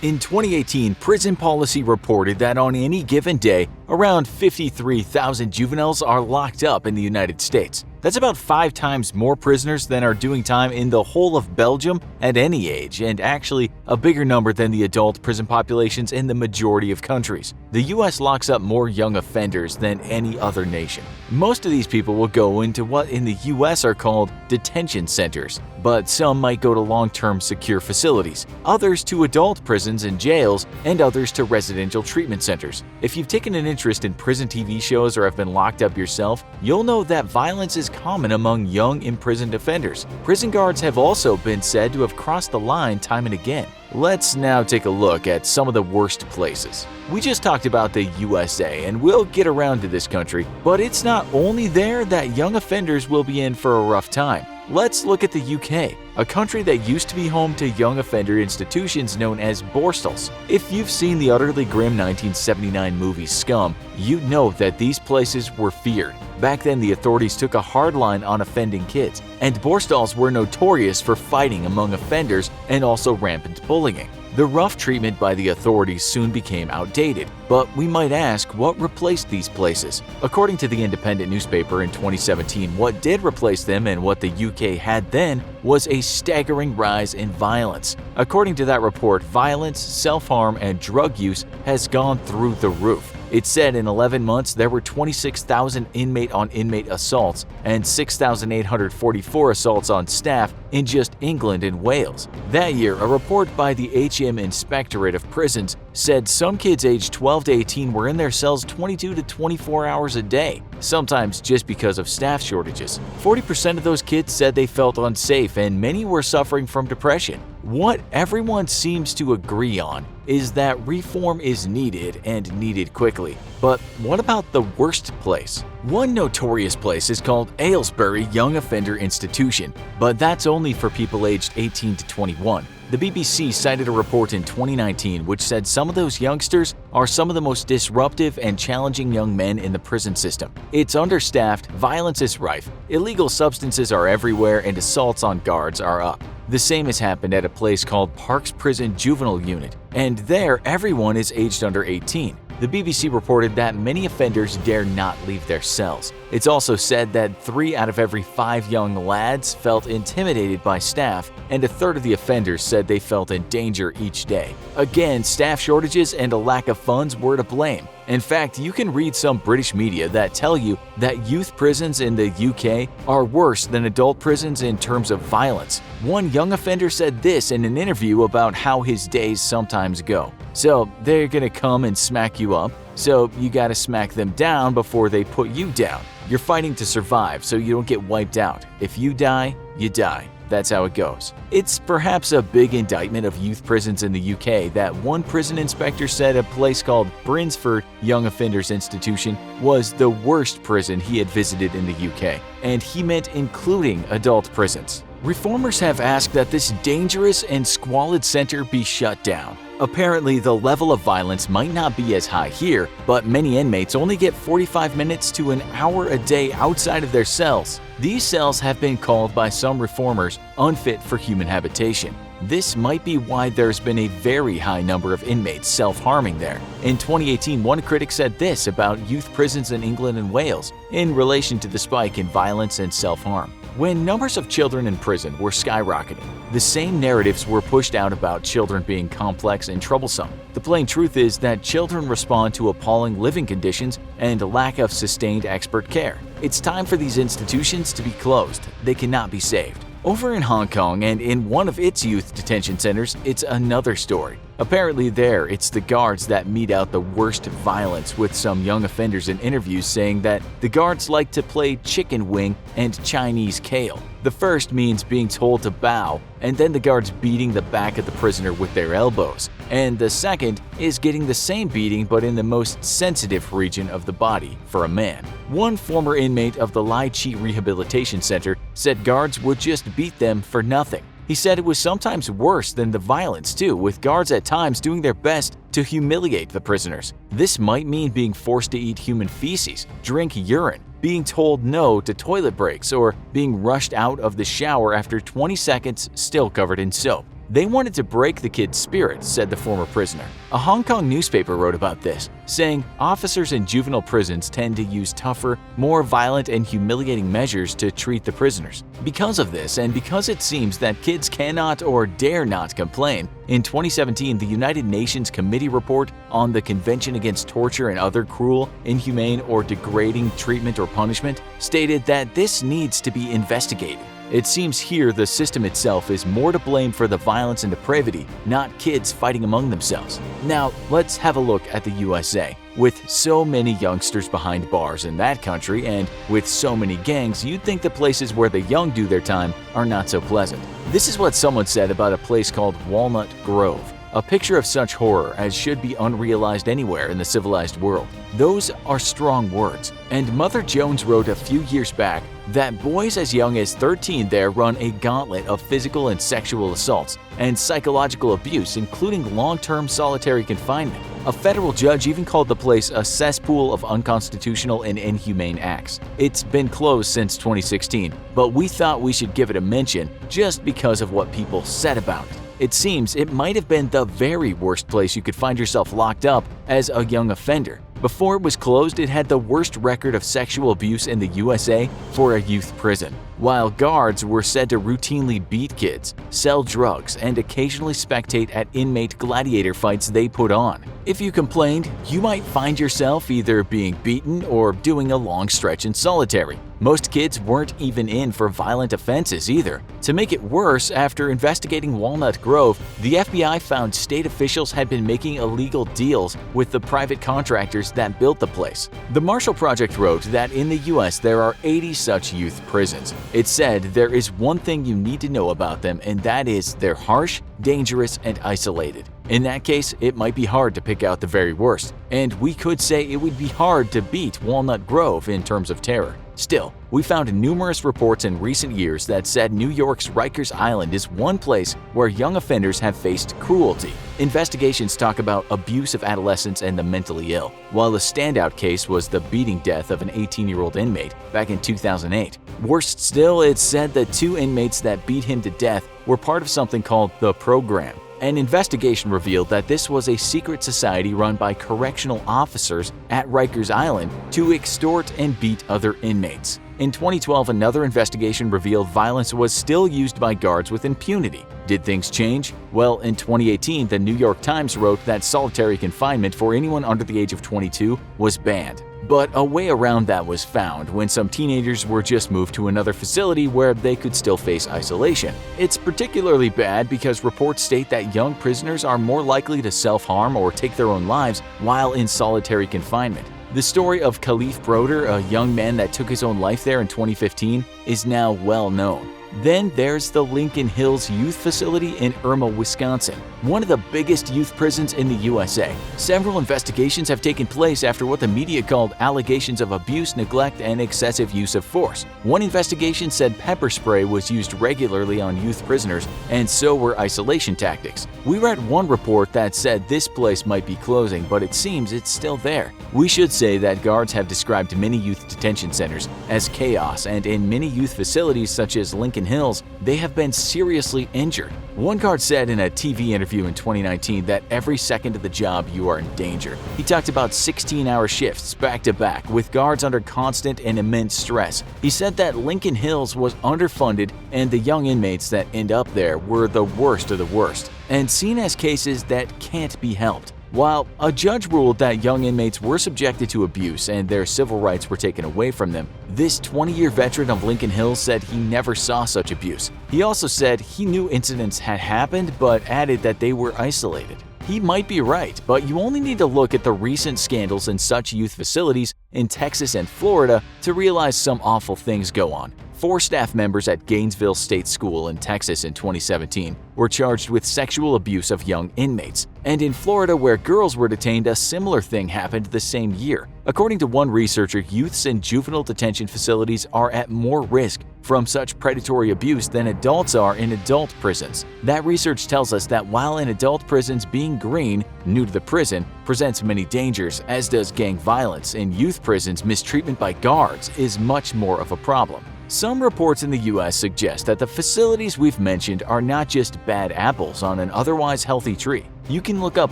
In 2018, Prison Policy reported that on any given day, around 53,000 juveniles are locked up in the United States. That's about 5 times more prisoners than are doing time in the whole of Belgium at any age, and actually a bigger number than the adult prison populations in the majority of countries. The US locks up more young offenders than any other nation. Most of these people will go into what in the US are called detention centers, but some might go to long-term secure facilities, others to adult prisons and jails, and others to residential treatment centers. If you've taken an interest in prison TV shows or have been locked up yourself, you'll know that violence is common among young imprisoned offenders. Prison guards have also been said to have crossed the line time and again. Let's now take a look at some of the worst places. We just talked about the USA, and we'll get around to this country, but it's not only there that young offenders will be in for a rough time. Let's look at the UK, a country that used to be home to young offender institutions known as borstals. If you've seen the utterly grim 1979 movie Scum, you'd know that these places were feared. Back then, the authorities took a hard line on offending kids, and borstals were notorious for fighting among offenders and also rampant bullying. The rough treatment by the authorities soon became outdated, but we might ask what replaced these places. According to the Independent newspaper in 2017, what did replace them and what the UK had then was a staggering rise in violence. According to that report, violence, self-harm, and drug use has gone through the roof. It said in 11 months there were 26,000 inmate-on-inmate assaults and 6,844 assaults on staff in just England and Wales. That year, a report by the HM Inspectorate of Prisons said some kids aged 12 to 18 were in their cells 22 to 24 hours a day, sometimes just because of staff shortages. 40% of those kids said they felt unsafe, and many were suffering from depression. What everyone seems to agree on is that reform is needed and needed quickly. But what about the worst place? One notorious place is called Aylesbury Young Offender Institution, but that's only for people aged 18 to 21. The BBC cited a report in 2019 which said some of those youngsters are some of the most disruptive and challenging young men in the prison system. It's understaffed, violence is rife, illegal substances are everywhere, and assaults on guards are up. The same has happened at a place called Parks Prison Juvenile Unit, and there everyone is aged under 18. The BBC reported that many offenders dare not leave their cells. It's also said that 3 out of every 5 young lads felt intimidated by staff, and a third of the offenders said they felt in danger each day. Again, staff shortages and a lack of funds were to blame. In fact, you can read some British media that tell you that youth prisons in the UK are worse than adult prisons in terms of violence. One young offender said this in an interview about how his days sometimes go. So they're gonna come and smack you up, so you gotta smack them down before they put you down. You're fighting to survive so you don't get wiped out. If you die, you die. That's how it goes. It's perhaps a big indictment of youth prisons in the UK that one prison inspector said a place called Bryns Young Offenders Institution was the worst prison he had visited in the UK, and he meant including adult prisons. Reformers have asked that this dangerous and squalid center be shut down. Apparently, the level of violence might not be as high here, but many inmates only get 45 minutes to an hour a day outside of their cells. These cells have been called by some reformers unfit for human habitation. This might be why there's been a very high number of inmates self-harming there. In 2018, one critic said this about youth prisons in England and Wales in relation to the spike in violence and self-harm. When numbers of children in prison were skyrocketing, the same narratives were pushed out about children being complex and troublesome. The plain truth is that children respond to appalling living conditions and a lack of sustained expert care. It's time for these institutions to be closed. They cannot be saved. Over in Hong Kong and in one of its youth detention centers, it's another story. Apparently there, it's the guards that mete out the worst violence, with some young offenders in interviews saying that the guards like to play chicken wing and Chinese kale. The first means being told to bow, and then the guards beating the back of the prisoner with their elbows. And the second is getting the same beating but in the most sensitive region of the body for a man. One former inmate of the Lai Chi Rehabilitation Center said guards would just beat them for nothing. He said it was sometimes worse than the violence too, with guards at times doing their best to humiliate the prisoners. This might mean being forced to eat human feces, drink urine, being told no to toilet breaks, or being rushed out of the shower after 20 seconds still covered in soap. They wanted to break the kid's spirit, said the former prisoner. A Hong Kong newspaper wrote about this, saying officers in juvenile prisons tend to use tougher, more violent and humiliating measures to treat the prisoners. Because of this, and because it seems that kids cannot or dare not complain, in 2017 the United Nations Committee report on the Convention Against Torture and Other Cruel, Inhumane or Degrading Treatment or Punishment stated that this needs to be investigated. It seems here the system itself is more to blame for the violence and depravity, not kids fighting among themselves. Now, let's have a look at the USA. With so many youngsters behind bars in that country and with so many gangs, you'd think the places where the young do their time are not so pleasant. This is what someone said about a place called Walnut Grove. A picture of such horror as should be unrealized anywhere in the civilized world. Those are strong words. And Mother Jones wrote a few years back that boys as young as 13 there run a gauntlet of physical and sexual assaults and psychological abuse, including long-term solitary confinement. A federal judge even called the place a cesspool of unconstitutional and inhumane acts. It's been closed since 2016, but we thought we should give it a mention just because of what people said about it. It seems it might have been the very worst place you could find yourself locked up as a young offender. Before it was closed, it had the worst record of sexual abuse in the USA for a youth prison, while guards were said to routinely beat kids, sell drugs, and occasionally spectate at inmate gladiator fights they put on. If you complained, you might find yourself either being beaten or doing a long stretch in solitary. Most kids weren't even in for violent offenses either. To make it worse, after investigating Walnut Grove, the FBI found state officials had been making illegal deals with the private contractors that built the place. The Marshall Project wrote that in the US there are 80 such youth prisons. It said there is one thing you need to know about them, and that is they're harsh, dangerous, and isolated. In that case, it might be hard to pick out the very worst, and we could say it would be hard to beat Walnut Grove in terms of terror. Still, we found numerous reports in recent years that said New York's Rikers Island is one place where young offenders have faced cruelty. Investigations talk about abuse of adolescents and the mentally ill, while the standout case was the beating death of an 18-year-old inmate back in 2008. Worst still, it's said the 2 inmates that beat him to death were part of something called the Program. An investigation revealed that this was a secret society run by correctional officers at Rikers Island to extort and beat other inmates. In 2012, another investigation revealed violence was still used by guards with impunity. Did things change? Well, in 2018, the New York Times wrote that solitary confinement for anyone under the age of 22 was banned. But a way around that was found when some teenagers were just moved to another facility where they could still face isolation. It's particularly bad because reports state that young prisoners are more likely to self-harm or take their own lives while in solitary confinement. The story of Khalif Broder, a young man that took his own life there in 2015, is now well known. Then there's the Lincoln Hills Youth Facility in Irma, Wisconsin, one of the biggest youth prisons in the USA. Several investigations have taken place after what the media called allegations of abuse, neglect, and excessive use of force. One investigation said pepper spray was used regularly on youth prisoners, and so were isolation tactics. We read one report that said this place might be closing, but it seems it's still there. We should say that guards have described many youth detention centers as chaos, and in many youth facilities such as Lincoln Hills, they have been seriously injured. One guard said in a TV interview in 2019 that every second of the job you are in danger. He talked about 16-hour shifts back-to-back with guards under constant and immense stress. He said that Lincoln Hills was underfunded and the young inmates that end up there were the worst of the worst and seen as cases that can't be helped. While a judge ruled that young inmates were subjected to abuse and their civil rights were taken away from them, this 20-year veteran of Lincoln Hills said he never saw such abuse. He also said he knew incidents had happened, but added that they were isolated. He might be right, but you only need to look at the recent scandals in such youth facilities in Texas and Florida to realize some awful things go on. 4 staff members at Gainesville State School in Texas in 2017 were charged with sexual abuse of young inmates. And in Florida, where girls were detained, a similar thing happened the same year. According to one researcher, youths in juvenile detention facilities are at more risk from such predatory abuse than adults are in adult prisons. That research tells us that while in adult prisons being green, new to the prison, presents many dangers, as does gang violence, in youth prisons mistreatment by guards is much more of a problem. Some reports in the US suggest that the facilities we've mentioned are not just bad apples on an otherwise healthy tree. You can look up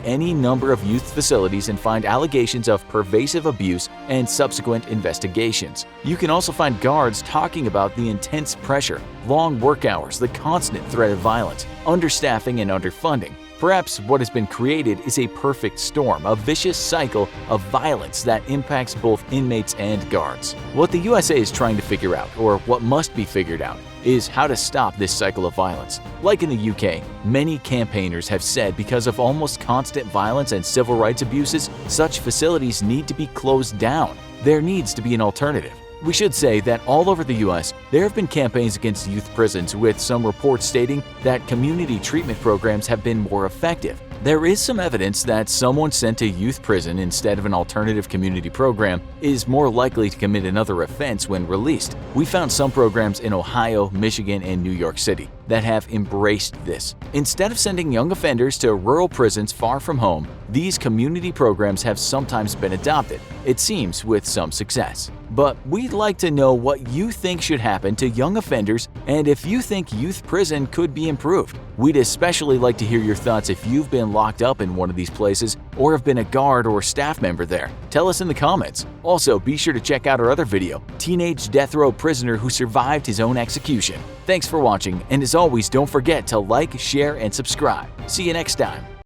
any number of youth facilities and find allegations of pervasive abuse and subsequent investigations. You can also find guards talking about the intense pressure, long work hours, the constant threat of violence, understaffing and underfunding. Perhaps what has been created is a perfect storm, a vicious cycle of violence that impacts both inmates and guards. What the USA is trying to figure out, or what must be figured out, is how to stop this cycle of violence. Like in the UK, many campaigners have said because of almost constant violence and civil rights abuses, such facilities need to be closed down. There needs to be an alternative. We should say that all over the US, there have been campaigns against youth prisons, with some reports stating that community treatment programs have been more effective. There is some evidence that someone sent to youth prison instead of an alternative community program is more likely to commit another offense when released. We found some programs in Ohio, Michigan, and New York City that have embraced this. Instead of sending young offenders to rural prisons far from home, these community programs have sometimes been adopted, it seems with some success. But we'd like to know what you think should happen to young offenders and if you think youth prison could be improved. We'd especially like to hear your thoughts if you've been locked up in one of these places or have been a guard or staff member there. Tell us in the comments. Also, be sure to check out our other video, Teenage Death Row Prisoner Who Survived His Own Execution. Thanks for watching, and as always, don't forget to like, share, and subscribe. See you next time.